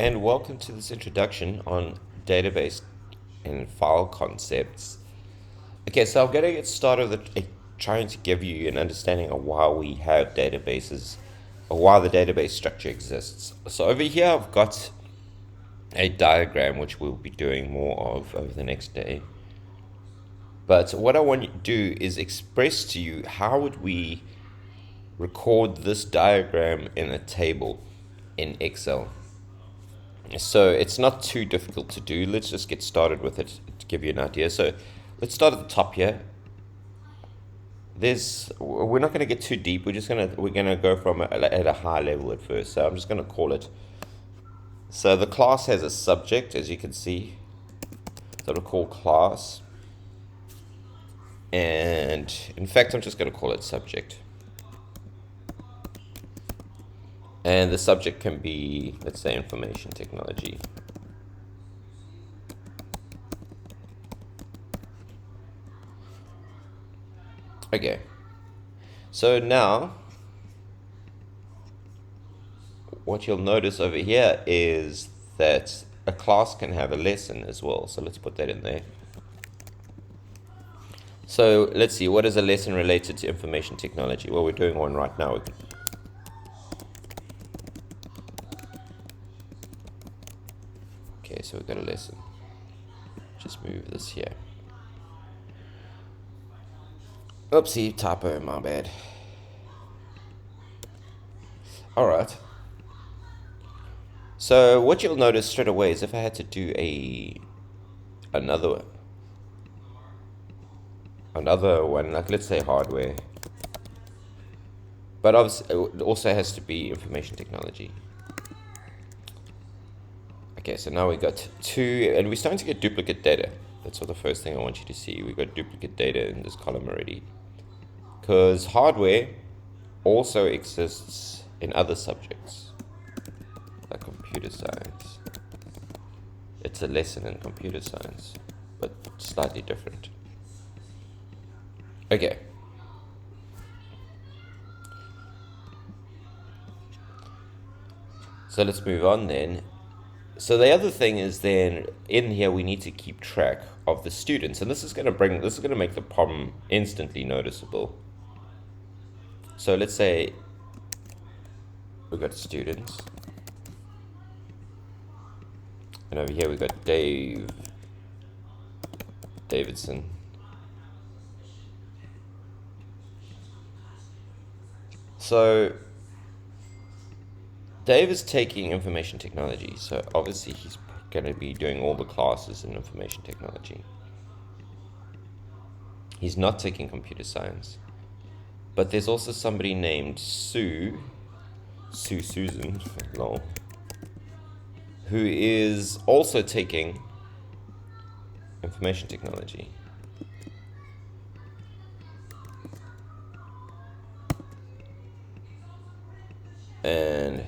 and welcome to this introduction on database and file concepts. Okay, so I'm going to get started with trying to give you an understanding of why we have databases, or why the database structure exists. So over here I've got a diagram which we'll be doing more of over the next day. But what I want you to do is express to you how would we record this diagram in a table in Excel. So it's not too difficult to do. Let's just get started with it to give you an idea. So let's start at the top here. We're not going to get too deep. We're gonna go from at a high level at first. So I'm just going to call it. So the class has a subject, as you can see. So it'll call class. And in fact, I'm just going to call it subject. And the subject can be, let's say, information technology. Okay. So now, what you'll notice over here is that a class can have a lesson as well. So let's put that in there. So let's see, what is a lesson related to information technology? Well, we're doing one right now. Okay, so we've got a lesson. Just move this here. Oopsie, typo, my bad. Alright. So what you'll notice straight away is if I had to do another one, like let's say hardware. But obviously it also has to be information technology. Okay, so now we got two, and we're starting to get duplicate data. That's what the first thing I want you to see. We got duplicate data in this column already. Because hardware also exists in other subjects, like computer science. It's a lesson in computer science, but slightly different. Okay. So let's move on then. So the other thing is then in here we need to keep track of the students, and this is going to make the problem instantly noticeable. So let's say we've got students, and over here we've got Davidson. So Dave is taking information technology, so obviously he's going to be doing all the classes in information technology. He's not taking computer science. But there's also somebody named Susan, lol, who is also taking information technology. And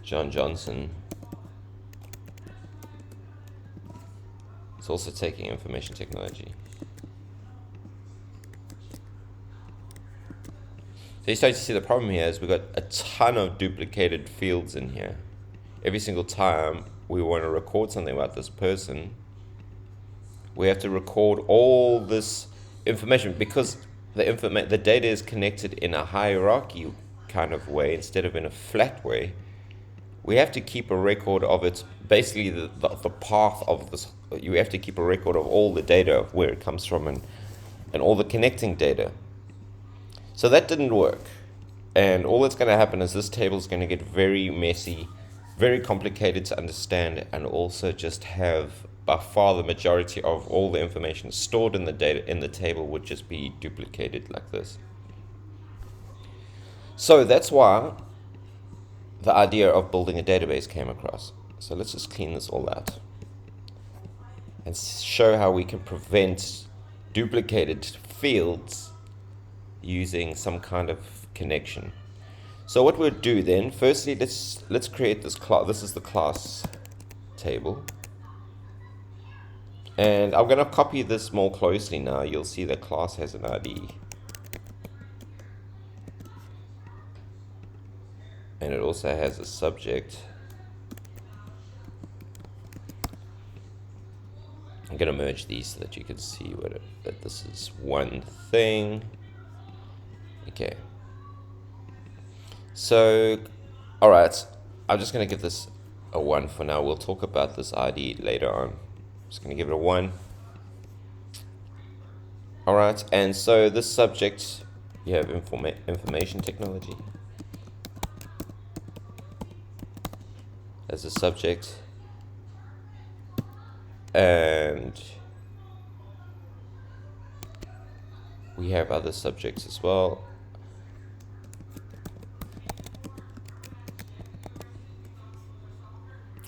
John Johnson is also taking information technology. So you start to see the problem here is we've got a ton of duplicated fields in here. Every single time we want to record something about this person, we have to record all this information because the data is connected in a hierarchy kind of way instead of in a flat way. We have to keep a record of it, basically the path of this. You have to keep a record of all the data, of where it comes from, and all the connecting data. So that didn't work. And all that's going to happen is this table is going to get very messy, very complicated to understand, and also just have by far the majority of all the information stored in the data in the table would just be duplicated like this. So that's why the idea of building a database came across. So let's just clean this all out and show how we can prevent duplicated fields using some kind of connection. So what we'll do then, firstly, let's create this class. This is the class table. And I'm going to copy this more closely now. You'll see the class has an ID. And it also has a subject. I'm going to merge these so that you can see that this is one thing. Okay. So, all right. I'm just going to give this a 1 for now. We'll talk about this ID later on. I'm just going to give it a 1. All right. And so this subject, you have information technology as a subject. And we have other subjects as well.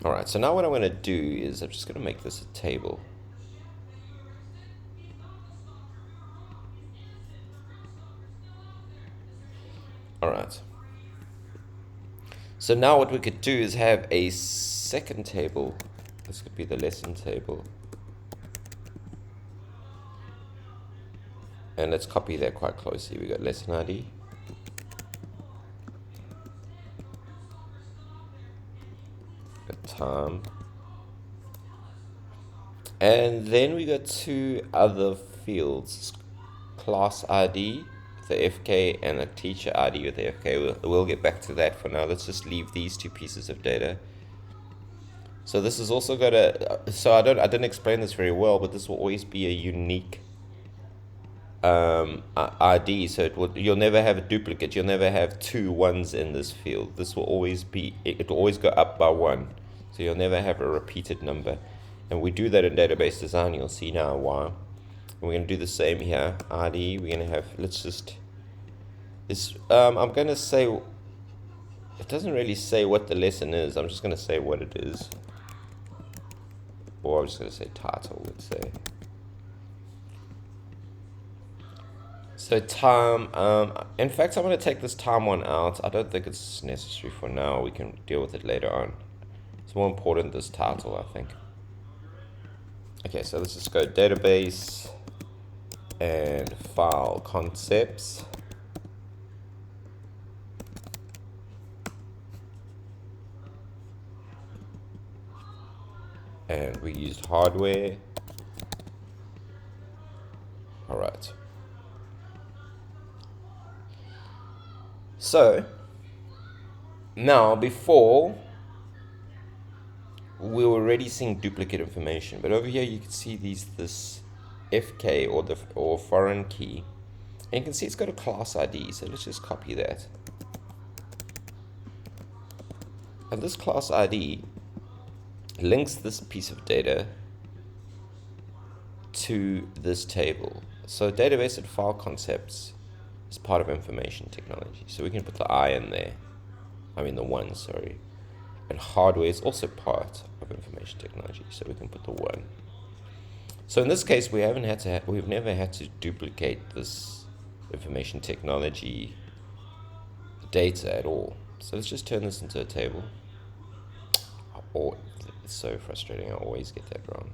All right, so now what I'm going to do is I'm just going to make this a table. All right. So now what we could do is have a second table. This could be the lesson table. And let's copy that quite closely. We got lesson ID. Got time. And then we got 2 other fields. Class ID, the FK, and a teacher ID with the FK. We'll get back to that for now. Let's just leave these 2 pieces of data. So this is also got a, so I didn't explain this very well, but this will always be a unique ID. So you'll never have a duplicate. You'll never have 2 1s in this field. This will always be, it will always go up by 1. So you'll never have a repeated number. And we do that in database design. You'll see now why. And we're going to do the same here. ID, we're going to have, let's just, this, I'm going to say, it doesn't really say what the lesson is. I'm just going to say what it is. Or I'm just going to say title, let's say. So time, in fact, I'm going to take this time one out. I don't think it's necessary for now. We can deal with it later on. It's more important, this title, I think. Okay, so let's just go database and file concepts. And we used hardware. All right. So now before we were already seeing duplicate information, but over here you can see this FK or foreign key, and you can see it's got a class ID. So let's just copy that. And this class ID links this piece of data to this table. So database and file concepts is part of information technology. So we can put the I in there. I mean the 1, sorry. And hardware is also part of information technology. So we can put the 1. So in this case, we've never had to duplicate this information technology data at all. So let's just turn this into a table. Oh, it's so frustrating. I always get that wrong.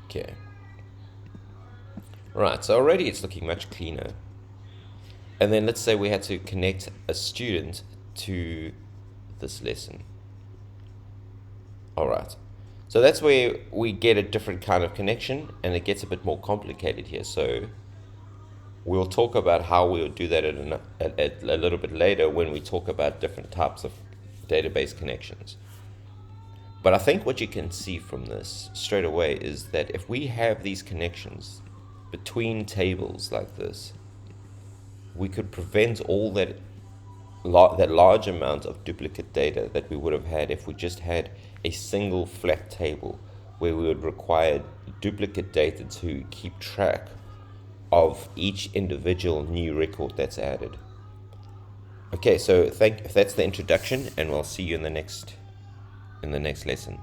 Okay. Right, so already it's looking much cleaner. And then let's say we had to connect a student to this lesson. All right. So that's where we get a different kind of connection, and it gets a bit more complicated here. So we'll talk about how we'll do that a little bit later when we talk about different types of database connections. But I think what you can see from this straight away is that if we have these connections between tables like this, we could prevent all that large amount of duplicate data that we would have had if we just had a single flat table where we would require duplicate data to keep track of each individual new record that's added. Okay, so that's the introduction, and we'll see you in the next lesson.